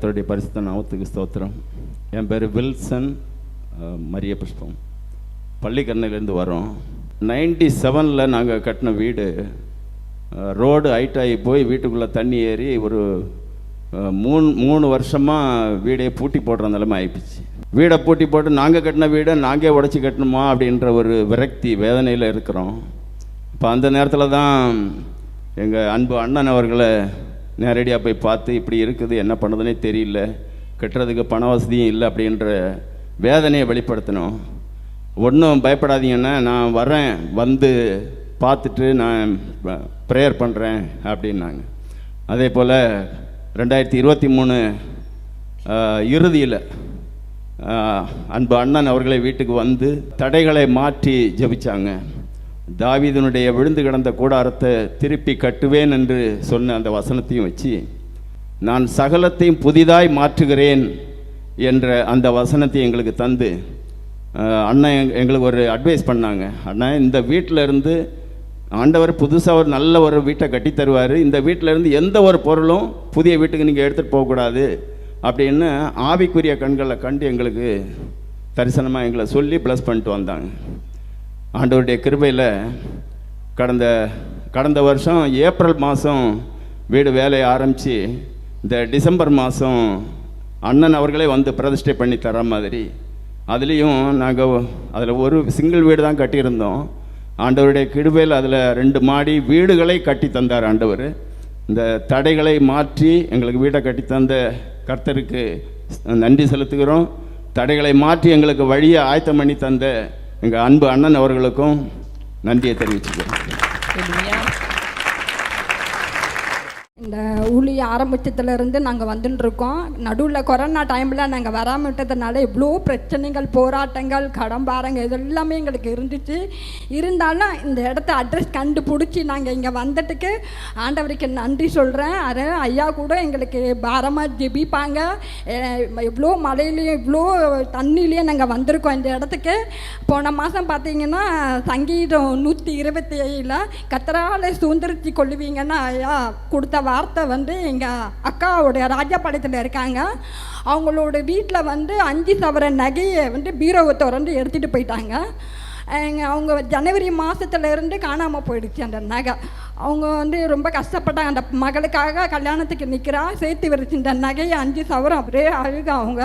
கர்த்தருடைய பரிசுத்த நாமத்துக்கு ஸ்தோத்திரம். என் பேர் வில்சன் மரிய புஷ்பம். பள்ளிக்கரணையிலேருந்து வரோம். 97 நாங்கள் கட்டின வீடு ரோடு ஹைட்டாகி போய் வீட்டுக்குள்ளே தண்ணி ஏறி ஒரு 3 வருஷமாக வீடையே பூட்டி போடுற நிலைமை ஆகிப்போச்சு. வீடை பூட்டி போட்டு நாங்கள் கட்டின வீடை நாங்கள் உடச்சி கட்டணுமா அப்படின்ற ஒரு விரக்தி வேதனையில் இருக்கிறோம். இப்போ அந்த நேரத்தில் தான் எங்கள் அன்பு அண்ணன் அவர்களை நேரடியாக போய் பார்த்து இப்படி இருக்குது, என்ன பண்ணுறதுனே தெரியல, கட்டுறதுக்கு பண வசதியும் இல்லை அப்படின்ற வேதனையை வெளிப்படுத்தணும். ஒன்றும் பயப்படாதீங்கன்னா நான் வரேன், வந்து பார்த்துட்டு நான் ப்ரேயர் பண்ணுறேன் அப்படின்னாங்க. அதே போல் 2023 இறுதியில் அன்பு அண்ணன் அவர்களை வீட்டுக்கு வந்து தடைகளை மாற்றி ஜெபிச்சாங்க. தாவீதுனுடைய விழுந்து கிடந்த கூடாரத்தை திருப்பி கட்டுவேன் என்று சொன்ன அந்த வசனத்தையும் வச்சு நான் சகலத்தையும் புதிதாய் மாற்றுகிறேன் என்ற அந்த வசனத்தை எங்களுக்கு தந்து அண்ணன் எங்களுக்கு ஒரு அட்வைஸ் பண்ணாங்க. அண்ணன், இந்த வீட்டில் இருந்து ஆண்டவர் புதுசாக ஒரு நல்ல ஒரு வீட்டை கட்டி தருவார், இந்த வீட்டில் இருந்து எந்த ஒரு பொருளும் புதிய வீட்டுக்கு நீங்கள் எடுத்துகிட்டு போகக்கூடாது அப்படின்னு ஆவிக்குரிய கண்களை கண்டு எங்களுக்கு தரிசனமாக எங்களை சொல்லி ப்ளஸ் பண்ணிட்டு வந்தாங்க. ஆண்டவருடைய கிருபையில் கடந்த வருஷம் ஏப்ரல் மாதம் வீடு வேலையை ஆரம்பித்து இந்த டிசம்பர் மாதம் அண்ணன் அவர்களே வந்து பிரதிஷ்டை பண்ணி தர மாதிரி அதுலேயும் நாங்கள் அதில் ஒரு சிங்கிள் வீடு தான் கட்டியிருந்தோம். ஆண்டவருடைய கிருபையில் அதில் 2 மாடி வீடுகளை கட்டி தந்தார் ஆண்டவர். இந்த தடைகளை மாற்றி எங்களுக்கு வீட்டை கட்டி தந்த கர்த்தருக்கு நன்றி செலுத்துகிறோம். தடைகளை மாற்றி எங்களுக்கு வழியை ஆயத்தம் பண்ணி தந்த எங்கள் அன்பு அண்ணன் அவர்களுக்கும் நன்றியை தெரிவிச்சுக்கிறோம். இந்த ஊழிய ஆரம்பித்ததுலேருந்து நாங்கள் வந்துட்டுருக்கோம். நடுவில் கொரோனா டைமில் நாங்கள் வராமல் விட்டதுனால இவ்வளோ பிரச்சனைகள், போராட்டங்கள், கடம்பாரங்கள் இதெல்லாமே எங்களுக்கு இருந்துச்சு. இருந்தாலும் இந்த இடத்த அட்ரஸ் கண்டுபிடிச்சி நாங்கள் இங்கே வந்துட்டுக்கு ஆண்டவருக்கு நன்றி சொல்கிறேன். அது ஐயா கூட எங்களுக்கு பாரமாக ஜெபிப்பாங்க. இவ்வளோ மழையிலையும் இவ்வளோ தண்ணிலையும் நாங்கள் வந்திருக்கோம் இந்த இடத்துக்கு. போன மாதம் பார்த்தீங்கன்னா சங்கீதம் 127 கர்த்தராலே சுதந்திரித்து கொள்ளுவீங்கன்னா ஐயா கொடுத்த வார்த்தை வந்து எங்கள் அக்காவுடைய ராஜபாளையத்தில் இருக்காங்க. அவங்களோட வீட்டில் வந்து 5 சவரன் நகையை வந்து பீரோவை திறந்து எடுத்துகிட்டு போயிட்டாங்க. அவங்க ஜனவரி மாதத்துலேருந்து காணாமல் போயிடுச்சு அந்த நகை. அவங்க வந்து ரொம்ப கஷ்டப்பட்டாங்க. அந்த மகளுக்காக கல்யாணத்துக்கு நிற்கிறா, சேர்த்து வச்சு இந்த நகையை 5 சவரம் அப்படியே அழுக அவங்க.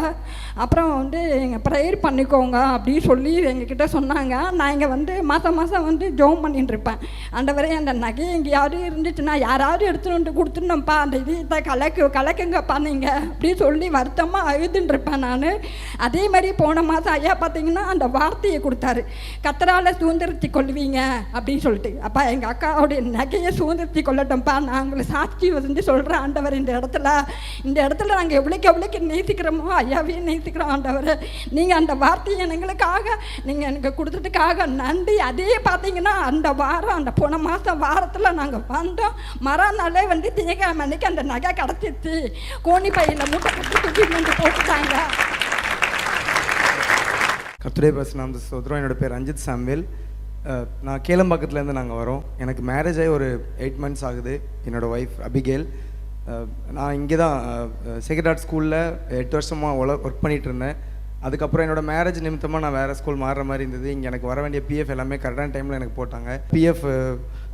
அப்புறம் வந்து எங்கள் ப்ரேயர் பண்ணிக்கோங்க அப்படின்னு சொல்லி எங்ககிட்ட சொன்னாங்க. நான் இங்கே வந்து மாதம் வந்து ஜோம் பண்ணிட்டு இருப்பேன். ஆண்டவரே அந்த நகை எங்கேயாவது இருந்துச்சுன்னா யாராவது எடுத்துகிட்டு வந்து கொடுத்துருந்தோம்ப்பா, அந்த இதை கலக்குங்கப்பா நீங்கள் அப்படின்னு சொல்லி வருத்தமாக அழுதுன்னு இருப்பேன் நான். அதே மாதிரி போன மாதம் ஐயா பார்த்தீங்கன்னா அந்த வார்த்தையை கொடுத்தாரு, கர்த்தரால் சுதந்திரத்தை கொள்வீங்க அப்படின்னு சொல்லிட்டு. அப்பா எங்கள் அக்காவுடைய நகையை சுதந்திரத்தை கொள்ளட்டோம்ப்பா, நாங்கள் சாட்சி வந்து சொல்கிறேன் ஆண்டவர். இந்த இடத்துல நாங்கள் எவ்வளோக்கு நேசிக்கிறோமோ ஐயாவே நேசிக்கிறோம் ஆண்டவர். நீங்கள் அந்த வார்த்தையை எங்களுக்காக நீங்கள் எனக்கு கொடுத்ததுக்காக நன்றி. அதே பார்த்தீங்கன்னா அந்த வாரம், அந்த போன மாதம் வாரத்தில் நாங்கள் வந்தோம். மறுநாளே வந்து திங்கக்கிழமை அன்னைக்கு அந்த நகை கிடச்சிச்சு. கோணி பையில் மூட்டை கட்டி தூக்கி வந்து போட்டுட்டாங்க. கர்த்தருடைய பரிசுத்த ஸ்தோத்திரம். என்னோடய பேர் ரஞ்சித் சாமுவேல். நான் கேளம்பாக்கத்துலேருந்து நாங்கள் வரோம். எனக்கு மேரேஜ் ஆகி ஒரு 8 மந்த்ஸ் ஆகுது. என்னோடய ஒய்ஃப் அபிகேல். நான் இங்கே தான் சேக்ரட் ஹார்ட் ஸ்கூலில் 8 வருஷமாக ஒர்க் பண்ணிகிட்டு இருந்தேன். அதுக்கப்புறம் என்னோடய மேரேஜ் நிமித்தமாக நான் வேறு ஸ்கூல் மாறுற மாதிரி இருந்தது. இங்கே எனக்கு வர வேண்டிய பிஎஃப் எல்லாமே கரெக்டான டைமில் எனக்கு போட்டாங்க. பிஎஃப்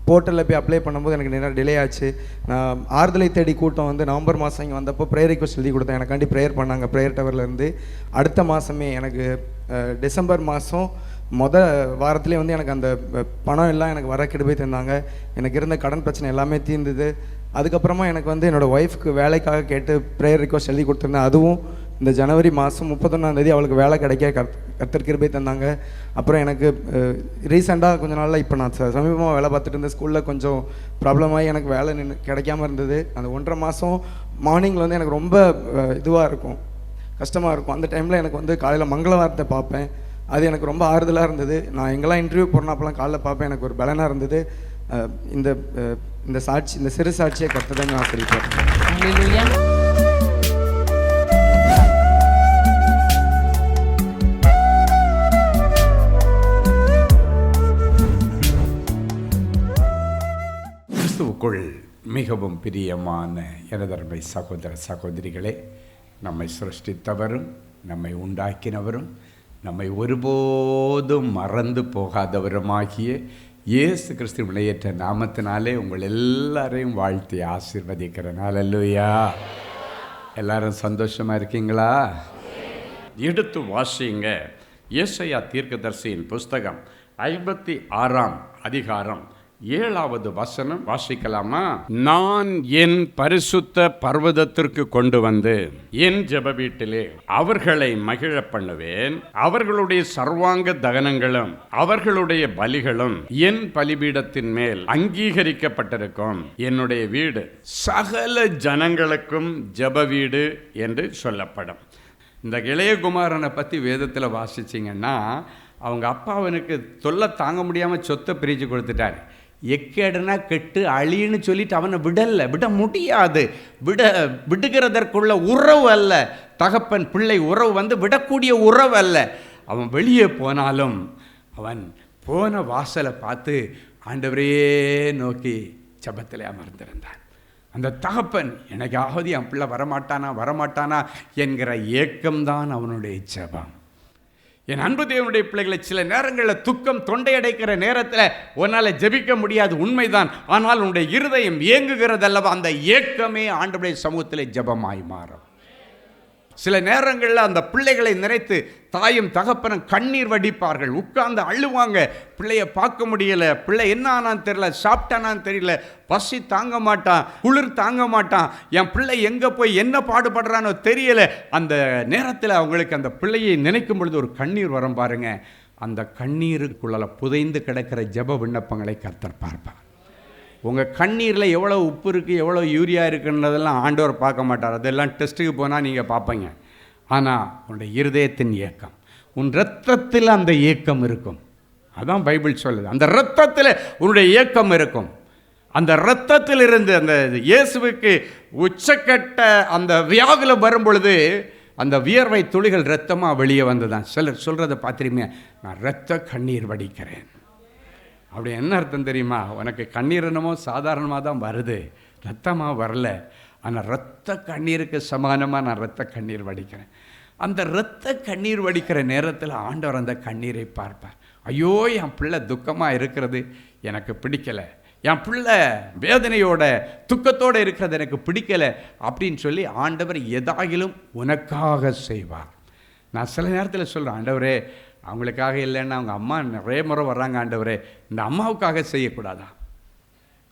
போர்ட்டலில் போய் அப்ளை பண்ணும்போது எனக்கு நிறையா டிலே ஆச்சு. நான் ஆறுதலை தேடி கூட்டம் வந்து நவம்பர் மாதம் இங்கே வந்தப்போ ப்ரேயர் ரிக்வெஸ்ட் எழுதி கொடுத்தேன். எனக்காண்டி ப்ரேயர் பண்ணாங்க ப்ரேயர் டவர்லேருந்து. அடுத்த மாதமே எனக்கு டிசம்பர் மாதம் வாரத்துலேயே வந்து எனக்கு அந்த பணம் எல்லாம் எனக்கு வர கிருபை தந்தாங்க. எனக்கு இருந்த கடன் பிரச்சனை எல்லாமே தீர்ந்தது. அதுக்கப்புறமா எனக்கு வந்து என்னோடய ஒய்ஃப்க்கு வேலைக்காக கேட்டு ப்ரேயர் ரிக்வெஸ்ட் எழுதி கொடுத்துருந்தேன். அதுவும் இந்த ஜனவரி மாதம் 31ஆம் அவளுக்கு வேலை கிடைக்க கர்த்தர் கிருபை தந்தாங்க. அப்புறம் எனக்கு ரீசெண்டாக கொஞ்ச நாளில் இப்போ நான் சமீபமாக வேலை பார்த்துட்டு இருந்த ஸ்கூலில் கொஞ்சம் ப்ராப்ளமாகி எனக்கு வேலை கிடைக்காமல் இருந்தது. அந்த 1.5 மாதம் மார்னிங்கில் வந்து எனக்கு ரொம்ப இதுவாக இருக்கும், கஷ்டமாக இருக்கும். அந்த டைமில் எனக்கு வந்து காலையில் மங்கள வார்த்தை பார்ப்பேன். அது எனக்கு ரொம்ப ஆறுதலாக இருந்தது. நான் எங்கெல்லாம் இன்டர்வியூ போகிறேன் அப்போலாம் காலைல பார்ப்பேன். எனக்கு ஒரு பலனாக இருந்தது. இந்த சாட்சி, இந்த சிறு சாட்சியை கர்த்தர் தான் நான் சொல்லிப்பேன். கிறிஸ்துவுக்குள் மிகவும் பிரியமான எனதருமை சகோதர சகோதரிகளே, நம்மை சிருஷ்டித்தவரும் நம்மை உண்டாக்கினவரும் நம்மை ஒருபோதும் மறந்து போகாதவருமாகிய இயேசு கிறிஸ்து விளையேற்ற நாமத்தினாலே உங்கள் எல்லாரையும் வாழ்த்தி ஆசீர்வதிக்கிறேன். அல்லேலூயா. எல்லாரும் சந்தோஷமா இருக்கீங்களா? எடுத்து வாசிங்க. ஏசாயா தீர்க்கதரிசியின் புஸ்தகம் 56ஆம் அதிகாரம் 7வது வசனம் வாசிக்கலாமா? நான் என் பரிசுத்த பர்வதத்திற்கு கொண்டு வந்து என் ஜெப வீட்டிலே அவர்களை மகிழ பண்ணுவேன். அவர்களுடைய சர்வாங்க தகனங்களும் அவர்களுடைய பலிகளும் என் பலிபீடத்தின் மேல் அங்கீகரிக்கப்பட்டிருக்கும். என்னுடைய வீடு சகல ஜனங்களுக்கும் ஜெப வீடு என்று சொல்லப்படும். இந்த இளையகுமாரனை பற்றி வேதத்தில் வாசிச்சிங்கன்னா, அவங்க அப்பா அவனுக்கு தொல்லை தாங்க முடியாமல் சொத்தை பிரித்து கொடுத்துட்டார். எக்கேடுனா கெட்டு அழின்னு சொல்லிட்டு அவனை விட முடியாது. விடுகிறதற்குள்ள உறவு அல்ல. தகப்பன் பிள்ளை உறவு விடக்கூடிய உறவு அல்ல. அவன் வெளியே போனாலும் அவன் போன வாசலை பார்த்து ஆண்டவரே நோக்கி ஜெபத்திலே அமர்ந்திருந்தான். அந்த தகப்பன் எனக்காவது என் பிள்ளை வரமாட்டானா என்கிற ஏக்கம்தான் அவனுடைய ஜெபம். என் அன்பு தேவனுடைய பிள்ளைகளை, சில நேரங்களில் துக்கம் தொண்டை அடைக்கிற நேரத்தில் உன்னால் ஜெபிக்க முடியாது, உண்மைதான். ஆனால் உன்னுடைய இருதயம் ஏங்குகிறதல்லவா, அந்த ஏக்கமே ஆண்டவருடைய சமூகத்தில் ஜெபமாய் மாறும். சில நேரங்களில் அந்த பிள்ளைகளை நினைத்து தாயும் தகப்பனும் கண்ணீர் வடிப்பார்கள், உட்கார்ந்து அழுவாங்க. பிள்ளைய பார்க்க முடியல, பிள்ளை என்ன ஆனான்னு தெரியல, சாப்பிட்டானான்னு தெரியல, பசி தாங்க மாட்டான், குளிர் தாங்க மாட்டான், என் பிள்ளை எங்கே போய் என்ன பாடுபடுறானோ தெரியல. அந்த நேரத்தில் அவங்களுக்கு அந்த பிள்ளையை நினைக்கும் பொழுது ஒரு கண்ணீர் வரும் பாருங்க. அந்த கண்ணீருக்குள்ள புதைந்து கிடக்கிற ஜெப விண்ணப்பங்களை கர்த்தர் பார்ப்பார். உங்கள் கண்ணீரில் எவ்வளோ உப்பு இருக்குது, எவ்வளோ யூரியா இருக்குன்றதெல்லாம் ஆண்டவர் பார்க்க மாட்டார். அதெல்லாம் டெஸ்ட்டுக்கு போனால் நீங்கள் பார்ப்பீங்க. ஆனால் உன்னுடைய இருதயத்தின் ஏக்கம், உன் இரத்தத்தில் அந்த ஏக்கம் இருக்கும். அதான் பைபிள் சொல்லுது. அந்த இரத்தத்தில் உன்னுடைய ஏக்கம் இருக்கும். அந்த இரத்தத்தில் இருந்து அந்த இயேசுவுக்கு உச்சக்கட்ட அந்த வியாகுல வரும் பொழுது அந்த வியர்வை துளிகள் இரத்தமாக வெளியே வந்துதான். சிலர் சொல்கிறத பார்த்துருமே, நான் இரத்த கண்ணீர் வடிக்கிறேன். அப்படி என்ன அர்த்தம் தெரியுமா? உனக்கு கண்ணீர் என்னமோ சாதாரணமாக தான் வருது, ரத்தமாக வரல. ஆனால் இரத்த கண்ணீருக்கு சமானமாக நான் இரத்த கண்ணீர் வடிக்கிறேன். அந்த இரத்த கண்ணீர் வடிக்கிற நேரத்தில் ஆண்டவர் அந்த கண்ணீரை பார்ப்பார். ஐயோ, என் பிள்ளை துக்கமாக இருக்கிறது எனக்கு பிடிக்கலை, என் பிள்ளை வேதனையோட துக்கத்தோடு இருக்கிறது எனக்கு பிடிக்கலை அப்படின்னு சொல்லி ஆண்டவர் எதாகிலும் உனக்காக செய்வார். நான் சில நேரத்தில் சொல்கிறேன், ஆண்டவரே அவங்களுக்காக இல்லைன்னா அவங்க அம்மா நிறைய முறை வர்றாங்க, ஆண்டவரே இந்த அம்மாவுக்காக செய்யக்கூடாதா?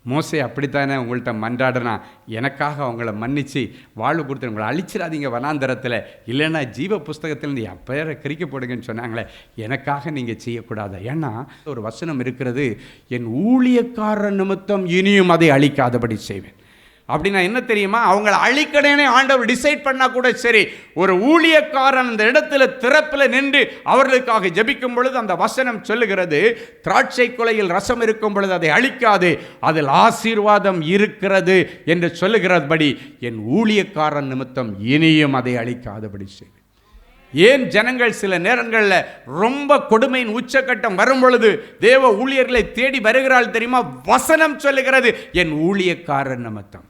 மோசே அப்படித்தானே உங்கள்கிட்ட மன்றாடுனா, எனக்காக அவங்கள மன்னித்து வாழ்வு கொடுத்து உங்களை அழிச்சிடாதீங்க வனாந்தரத்தில், இல்லைன்னா ஜீவ புஸ்தகத்தில் என் பெயரை கிரிக்க போடுங்கன்னு சொன்னாங்களே, எனக்காக நீங்கள் செய்யக்கூடாதா? ஏன்னா ஒரு வசனம் இருக்கிறது, என் ஊழியக்காரர் நிமித்தம் இனியும் அதை அழிக்காதபடி செய்வேன். அப்படின்னா என்ன தெரியுமா? அவங்களை அழிக்கடனே ஆண்டவர் டிசைட் பண்ணால் கூட சரி, ஒரு ஊழியக்காரன் அந்த இடத்துல திறப்பில் நின்று அவர்களுக்காக ஜெபிக்கும் பொழுது அந்த வசனம் சொல்லுகிறது, திராட்சை குலையில் ரசம் இருக்கும் பொழுது அதை அழிக்காது, அதில் ஆசீர்வாதம் இருக்கிறது என்று சொல்லுகிறபடி என் ஊழியக்காரன் நிமித்தம் இனியும் அதை அழிக்காதபடி செய்வேன். ஏன் ஜனங்கள் சில நேரங்களில் ரொம்ப கொடுமையின் உச்சக்கட்டம் வரும் பொழுது தேவ ஊழியர்களை தேடி வருகிறாள் தெரியுமா? வசனம் சொல்லுகிறது, என் ஊழியக்காரன் நிமித்தம்.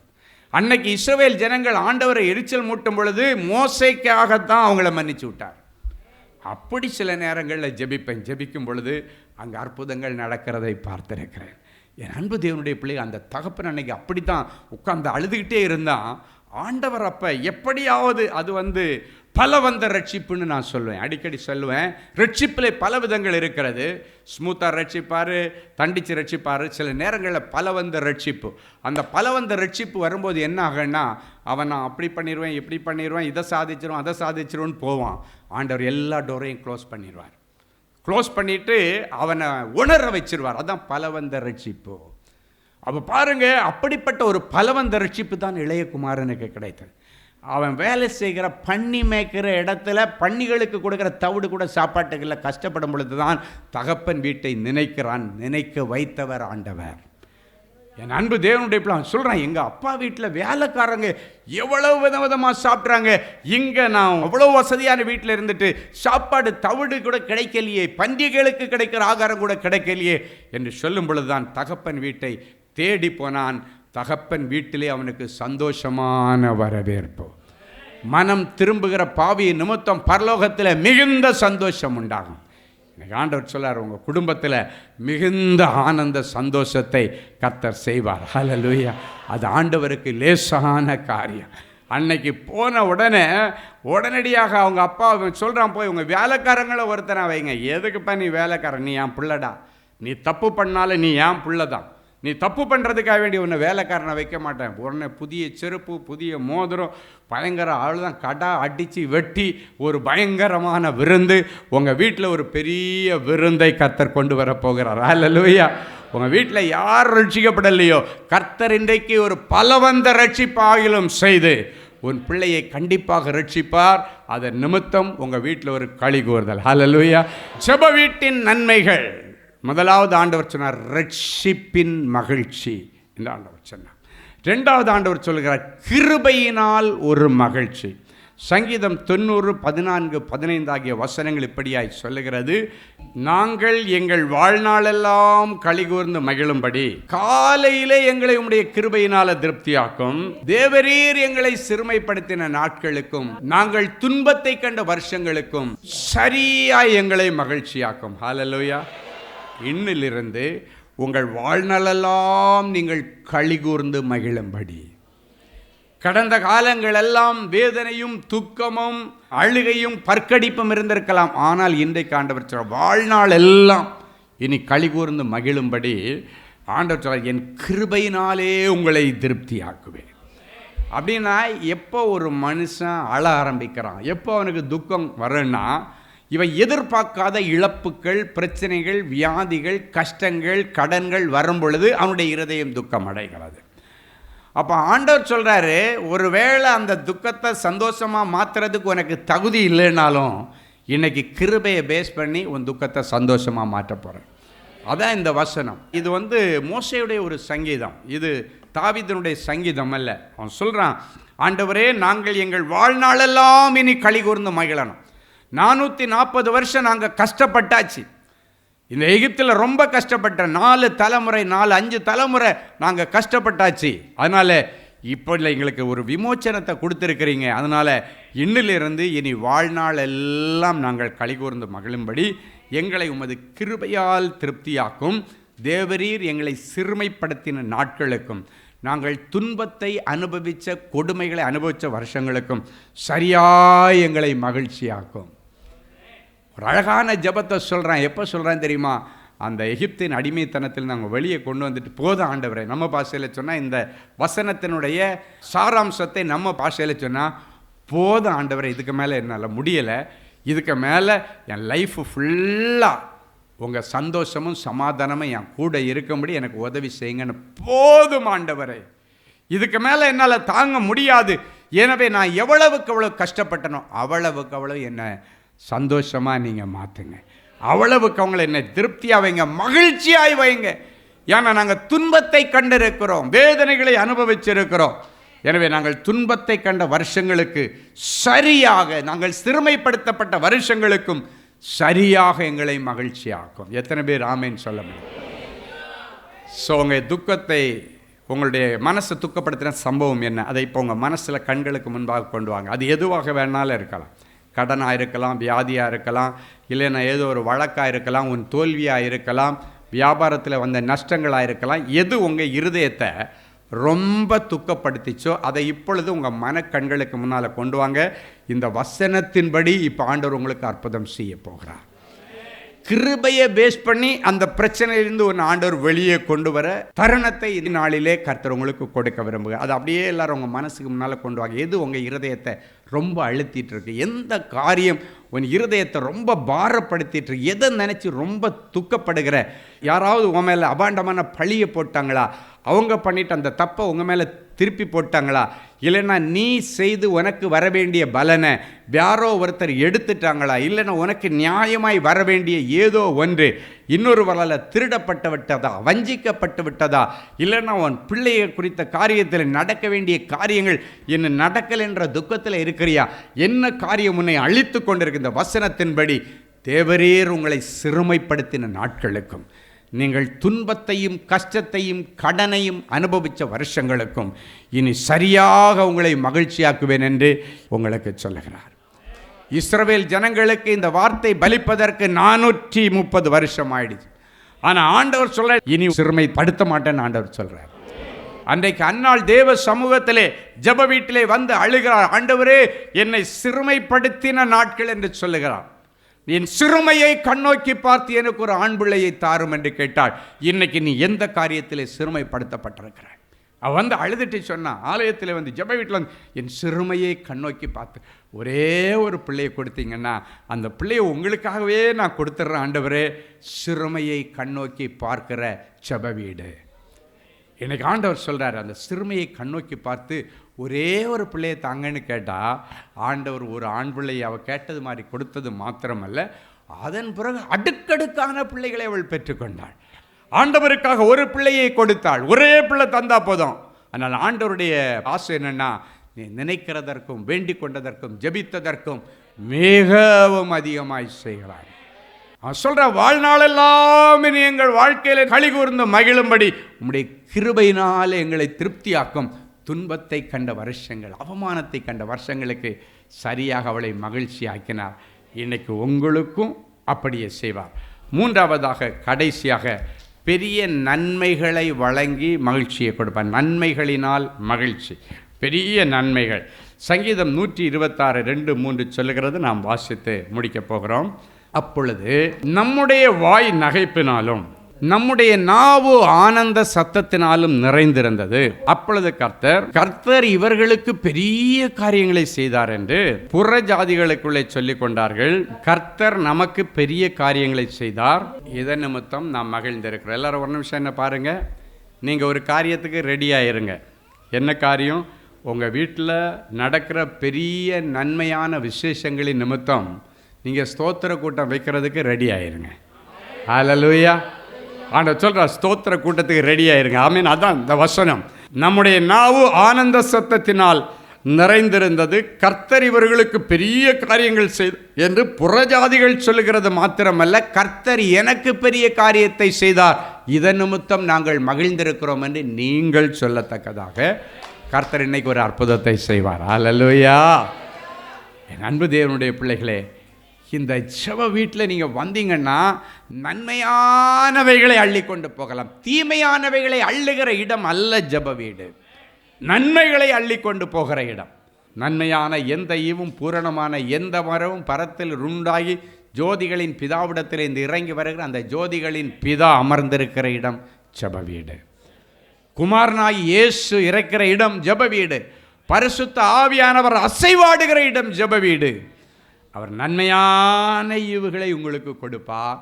அன்னைக்கு இஸ்ரவேல் ஜனங்கள் ஆண்டவரை எரிச்சல் மூட்டும் பொழுது மோசேக்காகத்தான் அவங்கள மன்னிச்சு விட்டார். அப்படி சில நேரங்களில் ஜெபிக்கும் பொழுது அங்கே அற்புதங்கள் நடக்கிறதை பார்த்திருக்கிறேன். என் அன்பு தேவனுடைய பிள்ளை, அந்த தகப்பன் அன்னைக்கு அப்படித்தான் உட்கார்ந்து அழுதுகிட்டே இருந்தான். ஆண்டவர் அப்போ எப்படியாவது, அது பலவந்த ரட்சிப்புன்னு நான் சொல்லுவேன், அடிக்கடி சொல்லுவேன். ரட்சிப்பில் பல விதங்கள் இருக்கிறது. ஸ்மூத்தாக ரட்சிப்பார், தண்டித்து ரட்சிப்பார், சில நேரங்களில் பலவந்த ரட்சிப்பு. அந்த பலவந்த ரட்சிப்பு வரும்போது என்ன ஆகுன்னா, அவன் நான் அப்படி பண்ணிடுவேன், இப்படி பண்ணிடுவேன், இதை சாதிச்சிருவேன், அதை சாதிச்சிருவேன்னு போவான். ஆண்டவர் எல்லா டோரையும் க்ளோஸ் பண்ணிடுவார். க்ளோஸ் பண்ணிவிட்டு அவனை உணர வச்சிருவார். அதான் பலவந்த ரட்சிப்பு. அப்போ பாருங்க, அப்படிப்பட்ட ஒரு பலவந்த ரட்சிப்பு தான் இளையகுமாரனுக்கு கிடைத்தது. அவன் வேலை செய்கிற பன்னி மேய்க்கிற இடத்துல பன்னிகளுக்கு கொடுக்குற தவிடு கூட சாப்பாட்டுகளில் கஷ்டப்படும் பொழுது தான் தகப்பன் வீட்டை நினைக்கிறான். நினைக்க வைத்தவர் ஆண்டவர். என் அன்பு தேவனுடைய பிள்ளை சொல்கிறான், எங்கள் அப்பா வீட்டில் வேலைக்காரங்க எவ்வளவு விதமாக சாப்பிட்றாங்க, இங்கே நான் அவ்வளோ வசதியான வீட்டில் இருந்துட்டு சாப்பாடு தவிடு கூட கிடைக்கலையே, பண்டிகைகளுக்கு கிடைக்கிற ஆகாரம் கூட கிடைக்கலையே என்று சொல்லும் பொழுதுதான் தகப்பன் வீட்டை தேடி போனான். தகப்பன் வீட்டிலே அவனுக்கு சந்தோஷமான வரவேற்பு. மனம் திரும்புகிற பாவியின் நிமித்தம் பரலோகத்தில் மிகுந்த சந்தோஷம் உண்டாகும். எனக்கு ஆண்டவர் சொல்லார், உங்கள் குடும்பத்தில் மிகுந்த ஆனந்த சந்தோஷத்தை கர்த்தர் செய்வார். ஹல்லேலூயா. அது ஆண்டவருக்கு லேசான காரியம். அன்னைக்கு போன உடனடியாக அவங்க அப்பா சொல்கிறான், போய் உங்கள் வேலைக்காரங்களை ஒருத்தனை வைங்க. எதுக்குப்பா நீ வேலைக்காரன்? நீ என் பிள்ளைடா. நீ தப்பு பண்ணாலும் நீ என் பிள்ளை தான். நீ தப்பு பண்ணுறதுக்காக வேண்டிய உன்னை வேலைக்காரனை வைக்க மாட்டேன். உடனே புதிய செருப்பு, புதிய மோதிரம், பயங்கர அவ்வளோதான் கடா அடித்து வெட்டி ஒரு பயங்கரமான விருந்து. உங்கள் வீட்டில் ஒரு பெரிய விருந்தை கர்த்தர் கொண்டு வர போகிறார். ஹல்லேலூயா. உங்கள் வீட்டில் யார் ரட்சிக்கப்படலையோ கர்த்தர் இன்றைக்கு ஒரு பலவந்த ரட்சிப்பாகிலும் செய்து உன் பிள்ளையை கண்டிப்பாக ரட்சிப்பார். அதன் நிமித்தம் உங்கள் வீட்டில் ஒரு களி கூறுதல். ஹல்லேலூயா. ஜெப வீட்டின் நன்மைகள். முதலாவது ஆண்டவர் சொன்னார் ரட்சிப்பின் மகிழ்ச்சி என்று ஆண்டவர் சொன்னார். ரெண்டாவது ஆண்டவர் சொல்கிறார் கிருபையினால் ஒரு மகிழ்ச்சி. சங்கீதம் 90:14-15 ஆகிய வசனங்கள் இப்படியாய் சொல்லுகிறது, நாங்கள் எங்கள் வாழ்நாளெல்லாம் களிகூர்ந்து மகிழும்படி காலையிலே எங்களை உம்முடைய கிருபையினால திருப்தியாக்கும். தேவரீர் எங்களை சிறுமைப்படுத்தின நாட்களுக்கும் நாங்கள் துன்பத்தை கண்ட வருஷங்களுக்கும் சரியாய் எங்களை மகிழ்ச்சியாக்கும். ஹல்லேலூயா. இன்னிலிருந்து உங்கள் வாழ்நாளெல்லாம் நீங்கள் களிகூர்ந்து மகிழும்படி. கடந்த காலங்களெல்லாம் வேதனையும் துக்கமும் அழுகையும் பற்கடிப்பும் இருந்திருக்கலாம். ஆனால் இன்றைக்கு ஆண்டவர் சொல்றார், வாழ்நாள் எல்லாம் இனி களிகூர்ந்து மகிழும்படி ஆண்டவர் சொல்றார், என் கிருபையினாலே உங்களை திருப்தியாக்குவேன். அப்படின்னா எப்போ ஒரு மனுஷன் அழ ஆரம்பிக்கிறான், எப்போ அவனுக்கு துக்கம் வரும்னா, இவன் எதிர்பார்க்காத இழப்புகள், பிரச்சனைகள், வியாதிகள், கஷ்டங்கள், கடன்கள் வரும் பொழுது அவனுடைய இருதயம் துக்கம் அடைகிறது. அப்போ ஆண்டவர் சொல்கிறாரு, ஒருவேளை அந்த துக்கத்தை சந்தோஷமாக மாற்றுறதுக்கு உனக்கு தகுதி இல்லைனாலும் இன்னைக்கு கிருபையை பேஸ் பண்ணி உன் துக்கத்தை சந்தோஷமாக மாற்ற போகிறேன். அதான் இந்த வசனம். இது மோசேயுடைய ஒரு சங்கீதம், இது தாவீதினுடைய சங்கீதம் அல்ல. அவன் சொல்கிறான், ஆண்டவரே நாங்கள் எங்கள் வாழ்நாளெல்லாம் இனி களி கூர்ந்து மகிழணும். 440 வருஷம் நாங்கள் கஷ்டப்பட்டாச்சு. இந்த எகிப்தில் ரொம்ப கஷ்டப்பட்டேன். 4 தலைமுறை 4-5 தலைமுறை நாங்கள் கஷ்டப்பட்டாச்சு. அதனால் இப்போ இல்லை, எங்களுக்கு ஒரு விமோச்சனத்தை கொடுத்துருக்கிறீங்க. அதனால் இன்னிலிருந்து இனி வாழ்நாள் எல்லாம் நாங்கள் களிகூர்ந்து மகிழும்படி எங்களை உமது கிருபையால் திருப்தியாக்கும். தேவரீர் எங்களை சிறுமைப்படுத்தின நாட்களுக்கும் நாங்கள் துன்பத்தை அனுபவித்த கொடுமைகளை அனுபவித்த வருஷங்களுக்கும் சரியாய் எங்களை மகிழ்ச்சியாக்கும். ஒரு அழகான ஜெபத்தை சொல்கிறேன். எப்போ சொல்கிறேன் தெரியுமா? அந்த எகிப்தின் அடிமைத்தனத்தில் நாங்கள் வெளியே கொண்டு வந்துட்டு, போதும் ஆண்டவரே, நம்ம பாஷையில் சொன்னால் இந்த வசனத்தினுடைய சாராம்சத்தை நம்ம பாஷையில் சொன்னால், போதும் ஆண்டவரே, இதுக்கு மேலே என்னால் முடியலை, இதுக்கு மேலே என் லைஃப் ஃபுல்லாக உங்கள் சந்தோஷமும் சமாதானமும் என் கூட இருக்கும்படி எனக்கு உதவி செய்யுங்கன்னு. போதும் ஆண்டவரே, இதுக்கு மேலே என்னால் தாங்க முடியாது. எனவே நான் எவ்வளவுக்கு எவ்வளோ கஷ்டப்பட்டனோ அவ்வளவுக்கு அவ்வளோ என்னை சந்தோஷமாக நீங்கள் மாற்றுங்க. அவ்வளவுக்கு அவங்கள என்னை திருப்தியாக வைங்க, மகிழ்ச்சியாய் வைங்க. ஏன்னா நாங்கள் துன்பத்தை கண்டிருக்கிறோம், வேதனைகளை அனுபவிச்சிருக்கிறோம். எனவே நாங்கள் துன்பத்தை கண்ட வருஷங்களுக்கு சரியாக, நாங்கள் சிறுமைப்படுத்தப்பட்ட வருஷங்களுக்கும் சரியாக எங்களை மகிழ்ச்சியாக்கும். எத்தனை பேர் ஆமேன்னு சொல்ல முடியும்? ஸோ உங்கள் துக்கத்தை, உங்களுடைய மனசை துக்கப்படுத்தின சம்பவம் என்ன, அதை இப்போ உங்கள் மனசில் கண்களுக்கு முன்பாக கொண்டு வாங்க. அது எதுவாக வேணாலும் இருக்கலாம். கடனாக இருக்கலாம், வியாதியாக இருக்கலாம், இல்லைன்னா ஏதோ ஒரு வழக்காக இருக்கலாம், உன் தோல்வியாக இருக்கலாம், வியாபாரத்தில் வந்த நஷ்டங்களாக இருக்கலாம். எது உங்கள் இருதயத்தை ரொம்ப துக்கப்படுத்திச்சோ அதை இப்பொழுது உங்கள் மனக்கண்களுக்கு முன்னால் கொண்டு வாங்க. இந்த வசனத்தின்படி இப்போ ஆண்டவர் உங்களுக்கு அற்புதம் செய்ய போகிறார். கிருபையை பேஸ் பண்ணி அந்த பிரச்சனையிலிருந்து ஒரு ஆண்டவர் வெளியே கொண்டு வர தருணத்தை இந்த நாளிலே கர்த்தர் உங்களுக்கு கொடுக்க விரும்புகிறார். அது அப்படியே எல்லாரும் உங்கள் மனசுக்கு முன்னால் கொண்டு வாங்க. எது உங்கள் இருதயத்தை ரொம்ப அழுத்திட்டு இருக்கு, எந்த காரியம் உன் இருதயத்தை ரொம்ப பாரப்படுத்திட்டு இருக்கு, எதை நினச்சி ரொம்ப துக்கப்படுகிற, யாராவது உன் மேலே அபாண்டமான பழியை போட்டாங்களா, அவங்க பண்ணிட்டு அந்த தப்பை உங்கள் மேலே திருப்பி போட்டாங்களா, இல்லைன்னா நீ செய்து உனக்கு வர வேண்டிய பலனை யாரோ ஒருத்தர் எடுத்துட்டாங்களா, இல்லைன்னா உனக்கு நியாயமாய் வர வேண்டிய ஏதோ ஒன்று இன்னொரு வரலாறு திருடப்பட்டு விட்டதா, வஞ்சிக்கப்பட்டு விட்டதா, இல்லைன்னா உன் பிள்ளையை குறித்த காரியத்தில் நடக்க வேண்டிய காரியங்கள் என்ன நடக்கலை என்ற துக்கத்தில் இருக்கிறியா, என்ன காரியம் உன்னை அழித்து கொண்டிருக்கிற வசனத்தின்படி தேவரீர் உங்களை சிறுமைப்படுத்தின நாட்களுக்கும் நீங்கள் துன்பத்தையும் கஷ்டத்தையும் கடனையும் அனுபவித்த வருஷங்களுக்கும் இனி சரியாக உங்களை மகிழ்ச்சியாக்குவேன் என்று உங்களுக்கு சொல்லுகிறார். இஸ்ரவேல் ஜனங்களுக்கு இந்த வார்த்தை பலிப்பதற்கு 430 வருஷம் ஆயிடுச்சு. ஆனால் ஆண்டவர் சொல்ல இனி சிறுமைப்படுத்த மாட்டேன்னு ஆண்டவர் சொல்கிறார். அன்றைக்கு அன்னாள் தேவ சமூகத்திலே ஜெப வீட்டிலே வந்து அழுகிறார். ஆண்டவரே, என்னை சிறுமைப்படுத்தின நாட்கள் என்று சொல்லுகிறார். என் சிறுமையை கண்ணோக்கி பார்த்து எனக்கு ஒரு ஆண் பிள்ளையை தாரும் என்று கேட்டாள். இன்னைக்கு நீ எந்த காரியத்திலே சிறுமைப்படுத்தப்பட்டிருக்கிறாய்? அவ வந்து அழுதுட்டு சொன்னா, ஆலயத்தில் வந்து ஜெப வீட்டில் வந்து என் சிறுமையை கண்ணோக்கி பார்த்து ஒரே ஒரு பிள்ளையை கொடுத்தீங்கன்னா அந்த பிள்ளையை உங்களுக்காகவே நான் கொடுத்துட்றேன் ஆண்டவரே. சிறுமையை கண்ணோக்கி பார்க்கிற ஜெப வீடு. எனக்கு ஆண்டவர் சொல்கிறார், அந்த சிறுமையை கண்ணோக்கி பார்த்து ஒரே ஒரு பிள்ளையை தாங்கன்னு கேட்டால் ஆண்டவர் ஒரு ஆண் பிள்ளையை அவள் கேட்டது மாதிரி கொடுத்தது மாத்திரமல்ல, அதன் பிறகு அடுக்கடுக்கான பிள்ளைகளை அவள் பெற்றுக்கொண்டாள். ஆண்டவருக்காக ஒரு பிள்ளையை கொடுத்தாள். ஒரே பிள்ளை தந்தா போதும். ஆனால் ஆண்டவருடைய ஆசை என்னென்னா, நீ நினைக்கிறதற்கும் வேண்டிக் கொண்டதற்கும் ஜெபித்ததற்கும் மிகவும் அதிகமாய் செய்கிறாள். அவன் சொல்கிற, வாழ்நாளெல்லாம் நீ எங்கள் வாழ்க்கையில் களி கூர்ந்து மகிழும்படி உம்முடைய கிருபையினால் எங்களை திருப்தியாக்கும். துன்பத்தை கண்ட வருஷங்கள், அவமானத்தை கண்ட வருஷங்களுக்கு சரியாக அவளை மகிழ்ச்சி ஆக்கினார். இன்னைக்கு உங்களுக்கும் அப்படியே செய்வார். மூன்றாவதாக, கடைசியாக, பெரிய நன்மைகளை வழங்கி மகிழ்ச்சியை கொடுப்பார். நன்மைகளினால் மகிழ்ச்சி, பெரிய நன்மைகள். சங்கீதம் 126:2-3 சொல்லுகிறது. நாம் வாசித்து முடிக்கப் போகிறோம். அப்பொழுது நம்முடைய வாய் நகைப்பினாலும் நம்முடைய நாவு ஆனந்த சத்தத்தினாலும் நிறைந்திருந்தது. அப்பொழுது கர்த்தர் இவர்களுக்கு பெரிய காரியங்களை செய்தார் என்று புற ஜாதிகளுக்குள்ளே சொல்லிக் கொண்டார்கள். கர்த்தர் நமக்கு பெரிய காரியங்களை செய்தார், இதன் நிமித்தம் நாம் மகிழ்ந்திருக்கிறோம். எல்லாரும் ஒரு நிமிஷம் என்ன பாருங்க. நீங்கள் ஒரு காரியத்துக்கு ரெடி ஆயிருங்க. என்ன காரியம்? உங்கள் வீட்டில் நடக்கிற பெரிய நன்மையான விசேஷங்களின் நிமித்தம் நீங்கள் ஸ்தோத்திர கூட்டம் வைக்கிறதுக்கு ரெடி ஆயிருங்க. ஹல்லேலூயா. ஆண்டவர் சொல்கிறார், ஸ்தோத்திர கூட்டத்துக்கு ரெடி ஆயிருங்க. ஆமீன். அதான் இந்த வசனம். நம்முடைய நாவு ஆனந்த சத்தத்தினால் நிறைந்திருந்தது, கர்த்தர் இவர்களுக்கு பெரிய காரியங்கள் செய்து என்று புறஜாதிகள் சொல்லுகிறது மாத்திரமல்ல, கர்த்தர் எனக்கு பெரிய காரியத்தை செய்தார், இதன் நிமித்தம் நாங்கள் மகிழ்ந்திருக்கிறோம் என்று நீங்கள் சொல்லத்தக்கதாக கர்த்தர் இன்னைக்கு ஒரு அற்புதத்தை செய்வார். ஹல்லேலூயா. என் அன்பு தேவனுடைய பிள்ளைகளே, இந்த ஜெப வீட்டில் நீங்கள் வந்தீங்கன்னா நன்மையானவைகளை அள்ளி கொண்டு போகலாம். தீமையானவைகளை அள்ளுகிற இடம் அல்ல ஜெப வீடு. நன்மைகளை அள்ளி கொண்டு போகிற இடம். நன்மையான எந்த ஈவும் பூரணமான எந்த மரமும் பரத்தில் உண்டாகி ஜோதிகளின் பிதாவிடத்தில் இந்த இறங்கி வருகிற அந்த ஜோதிகளின் பிதா அமர்ந்திருக்கிற இடம் ஜெப வீடு. குமாரனாய் இயேசு இறக்கிற இடம் ஜெப வீடு. பரிசுத்த ஆவியானவர் அசைவாடுகிற இடம் ஜெப வீடு. அவர் நன்மையான ஈவுகளை உங்களுக்கு கொடுப்பார்.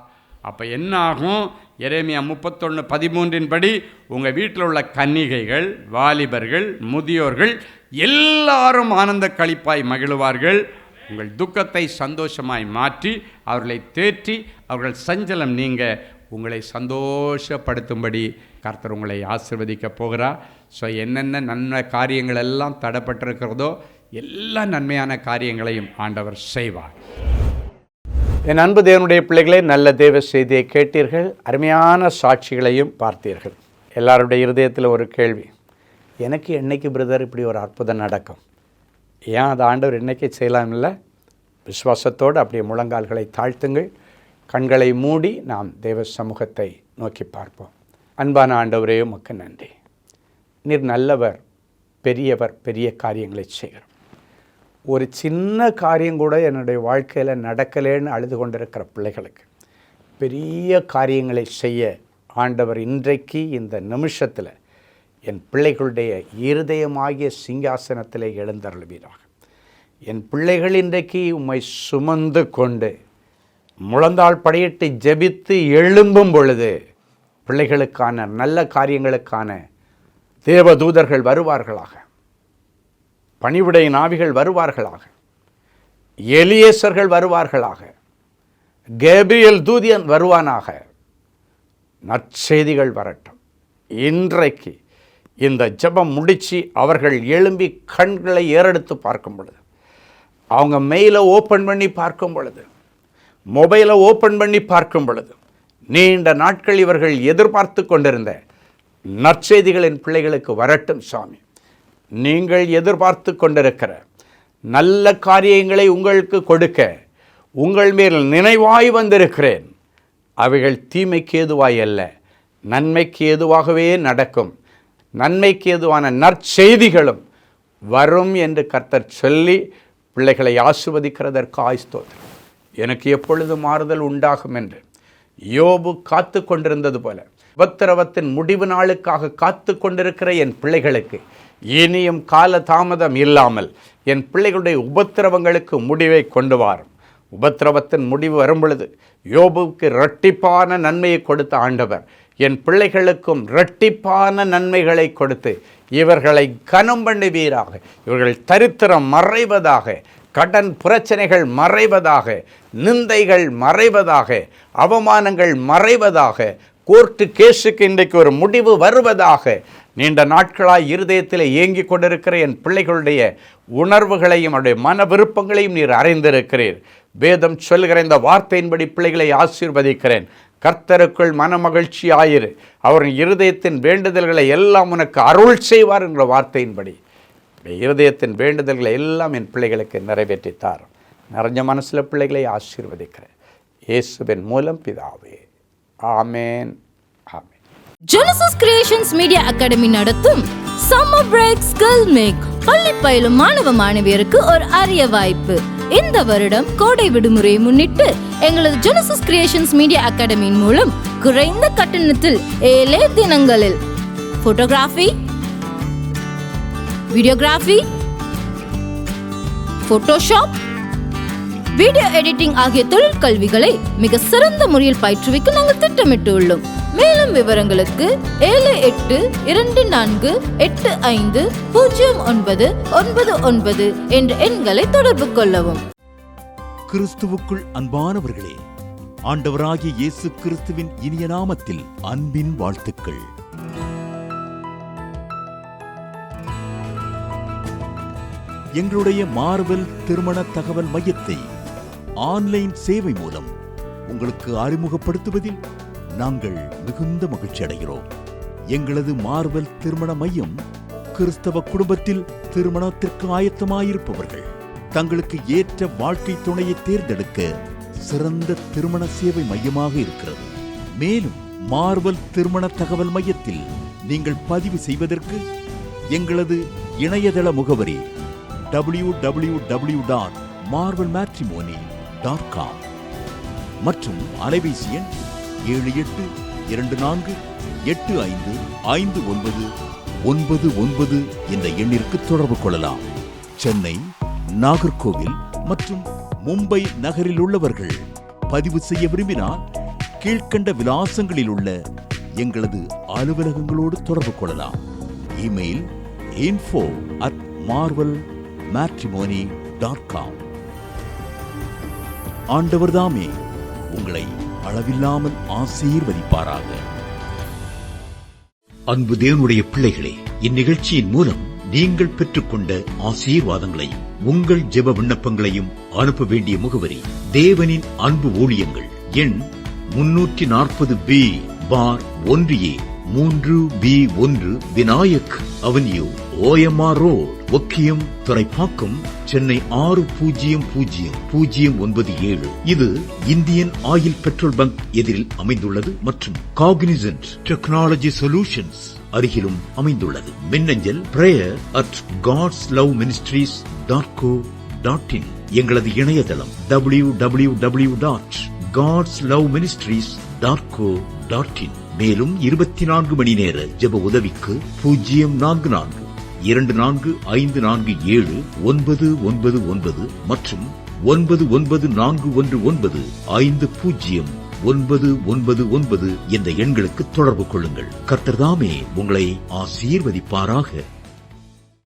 அப்போ என்ன ஆகும்? எரேமியா 31:13 படி உங்கள் வீட்டில் உள்ள கன்னிகைகள், வாலிபர்கள், முதியோர்கள் எல்லாரும் ஆனந்த களிப்பாய் மகிழ்வார்கள். உங்கள் துக்கத்தை சந்தோஷமாய் மாற்றி அவர்களை தேற்றி அவர்கள் சஞ்சலம் நீங்க உங்களை சந்தோஷப்படுத்தும்படி கர்த்தர் உங்களை ஆசீர்வதிக்க போகிறார். ஸோ என்னென்ன நன்மை காரியங்கள் எல்லாம் தடைப்பட்டிருக்கிறதோ எல்லா நன்மையான காரியங்களையும் ஆண்டவர் செய்வார். என் அன்பு தேவனுடைய பிள்ளைகளே, நல்ல தேவ செய்தியை கேட்டீர்கள். அருமையான சாட்சிகளையும் பார்த்தீர்கள். எல்லாருடைய இருதயத்தில் ஒரு கேள்வி, எனக்கு என்னைக்கு பிரதர் இப்படி ஒரு அற்புதம் நடக்கும்? ஏன் அது ஆண்டவர் என்னைக்கு செய்யலாம் இல்லை? விசுவாசத்தோடு அப்படியே முழங்கால்களை தாழ்த்துங்கள். கண்களை மூடி நாம் தேவ சமூகத்தை நோக்கி பார்ப்போம். அன்பான ஆண்டவரே, உமக்கு நன்றி. நீர் நல்லவர், பெரியவர், பெரிய காரியங்களை செய்கிறோம். ஒரு சின்ன காரியம் கூட என்னுடைய வாழ்க்கையில் நடக்கலேன்னு அழுது கொண்டிருக்கிற பிள்ளைகளுக்கு பெரிய காரியங்களை செய்ய ஆண்டவர் இன்றைக்கு இந்த நிமிஷத்தில் என் பிள்ளைகளுடைய இருதயமாகிய சிங்காசனத்தில் எழுந்தருள்வீராக. என் பிள்ளைகள் இன்றைக்கு உம்மை சுமந்து கொண்டு முழந்தாள் படியிட்டு ஜெபித்து எழும்பும் பொழுது பிள்ளைகளுக்கான நல்ல காரியங்களுக்கான தேவதூதர்கள் வருவார்களாக, பணிவிடையின் ஆவிகள் வருவார்களாக, எலியேசர்கள் வருவார்களாக, கேப்ரியல் தூதியன் வருவானாக. நற்செய்திகள் வரட்டும். இன்றைக்கு இந்த ஜெபம் முடித்து அவர்கள் எழும்பி கண்களை ஏறெடுத்து பார்க்கும் பொழுது, அவங்க மெயிலை ஓப்பன் பண்ணி பார்க்கும் பொழுது, மொபைலை ஓப்பன் பண்ணி பார்க்கும் பொழுது, நீண்ட நாட்கள் இவர்கள் எதிர்பார்த்து கொண்டிருந்த நற்செய்திகளின் பிள்ளைகளுக்கு வரட்டும் சாமி. நீங்கள் எதிர்பார்த்து கொண்டிருக்கிற நல்ல காரியங்களை உங்களுக்கு கொடுக்க உங்கள் மேல் நினைவாய் வந்திருக்கிறேன். அவைகள் தீமைக்கு ஏதுவாய் அல்ல, நன்மைக்கு ஏதுவாகவே நடக்கும். நன்மைக்கு ஏதுவான நற்செய்திகளும் வரும் என்று கர்த்தர் சொல்லி பிள்ளைகளை ஆசீர்வதிக்கிறதற்கு ஸ்தோத்திரம். எனக்கு எப்பொழுது மாறுதல் உண்டாகும் என்று யோபு காத்து கொண்டிருந்தது போல உபத்திரவத்தின் முடிவு நாளுக்காக காத்து கொண்டிருக்கிற என் பிள்ளைகளுக்கு இனியும் கால தாமதம் இல்லாமல் என் பிள்ளைகளுடைய உபத்திரவங்களுக்கு முடிவை கொண்டு வாரும். உபத்திரவத்தின் முடிவு வரும் பொழுது யோபுவுக்கு இரட்டிப்பான நன்மையை கொடுத்த ஆண்டவர் என் பிள்ளைகளுக்கும் இரட்டிப்பான நன்மைகளை கொடுத்து இவர்களை கனம் பண்ணுவீராக. இவர்கள் தரித்திரம் மறைவதாக, கடன் பிரச்சனைகள் மறைவதாக, நிந்தைகள் மறைவதாக, அவமானங்கள் மறைவதாக, கோர்ட்டு கேஸுக்கு இன்றைக்கு ஒரு முடிவு வருவதாக. நீண்ட நாட்களாய் இருதயத்தில் ஏங்கி கொண்டிருக்கிற என் பிள்ளைகளுடைய உணர்வுகளையும் அவருடைய மன விருப்பங்களையும் நீர் அறிந்திருக்கிறீர். வேதம் சொல்கிற இந்த வார்த்தையின்படி பிள்ளைகளை ஆசீர்வதிக்கிறேன். கர்த்தருக்குள் மன மகிழ்ச்சி ஆயிரு, அவரின் இருதயத்தின் வேண்டுதல்களை எல்லாம் உனக்கு அருள் செய்வார் என்ற வார்த்தையின்படி இருதயத்தின் வேண்டுதல்களை எல்லாம் என் பிள்ளைகளுக்கு நிறைவேற்றித்தார். நிறைஞ்ச மனசில் பிள்ளைகளை ஆசீர்வதிக்கிறேன் இயேசுவின் மூலம் பிதாவே. ஆமேன், ஆமேன். ஜெனசிஸ் கிரியேஷன்ஸ் மீடியா அகாடமி நடத்தும் சம்மர் பிரேக் ஸ்கில் மேக் பள்ளி பயிலும் மாணவ மாணவியருக்கு ஒரு அரிய வாய்ப்பு. இந்த வருடம் கோடை விடுமுறையை முன்னிட்டு எங்களது ஜெனசிஸ் கிரியேஷன்ஸ் மீடியா அகாடமியின் மூலம் குறைந்த கட்டணத்தில் 7 தினங்களில் photography, videography, Photoshop, video editing ஆகிய தொழில் கல்விகளை மிக சிறந்த முறையில் பயிற்றுவிக்க நாங்கள் திட்டமிட்டுள்ளோம். மேலும் விவரங்களுக்கு 7824850999 என்ற எண்களை தொடர்பு கொள்ளவும். கிறிஸ்துவுக்குள் அன்பானவர்களே, ஆண்டவராகிய இயேசு கிறிஸ்துவின் இனிய நாமத்தில் அன்பின் வாழ்த்துக்கள். எங்களுடைய மார்வெல் திருமண தகவல் மையத்தை ஆன்லைன் சேவை மூலம் உங்களுக்கு அறிமுகப்படுத்துவதில் நாங்கள் மிகுந்த மகிழ்ச்சி அடைகிறோம். எங்களது மார்வெல் திருமண மையம் கிறிஸ்தவ குடும்பத்தில் திருமணத்திற்கு ஆயத்தமாயிருப்பவர்கள் தங்களுக்கு ஏற்ற வாழ்க்கை துணையை தேர்ந்தெடுக்க சிறந்த திருமண சேவை மையமாக இருக்கிறது. மேலும் மார்வெல் திருமண தகவல் மையத்தில் நீங்கள் பதிவு செய்வதற்கு எங்களது இணையதள முகவரி www.marvelmatrimony.com மற்றும் அலைபேசி எண் 7824855999 என்ற எண்ணிற்கு தொடர்பு கொள்ளலாம். சென்னை, நாகர்கோவில் மற்றும் மும்பை நகரில் உள்ளவர்கள் பதிவு செய்ய விரும்பினால் கீழ்கண்ட விலாசங்களில் உள்ள எங்களது அலுவலகங்களோடு தொடர்பு கொள்ளலாம். Email info@marvelmatrimony.com. ஆண்டவர்தாமே உங்களை அளவில்லாமல் ஆசீர்வதிப்பாராக. அன்பு தேவனுடைய பிள்ளைகளே, இந்நிகழ்ச்சியின் மூலம் நீங்கள் பெற்றுக்கொண்ட ஆசீர்வாதங்களை உங்கள் ஜெப விண்ணப்பங்களையும் அனுப்ப வேண்டிய முகவரி தேவனின் அன்பு ஊழியங்கள், எண் 340B பார் 1A 3B1 Vinayak avenue, OMR road, Okkiyam, Thoraipakkam, Chennai 600097. இது இந்தியன் ஆயில் பெட்ரோல் பங்க் எதிரில் அமைந்துள்ளது மற்றும் காக்னிசன்ட் டெக்னாலஜி சொல்யூஷன்ஸ் அருகிலும் அமைந்துள்ளது. மின்னஞ்சல் prayer@godsloveministries.co.in. எங்களது இணையதளம் www.godsloveministries.co.in. மேலும் 24 மணி நேர ஜெப உதவிக்கு 04454479999 மற்றும் 9941950999 என்ற எண்களுக்கு தொடர்பு கொள்ளுங்கள். கர்த்தர் தாமே உங்களை ஆசீர்வதிப்பாராக.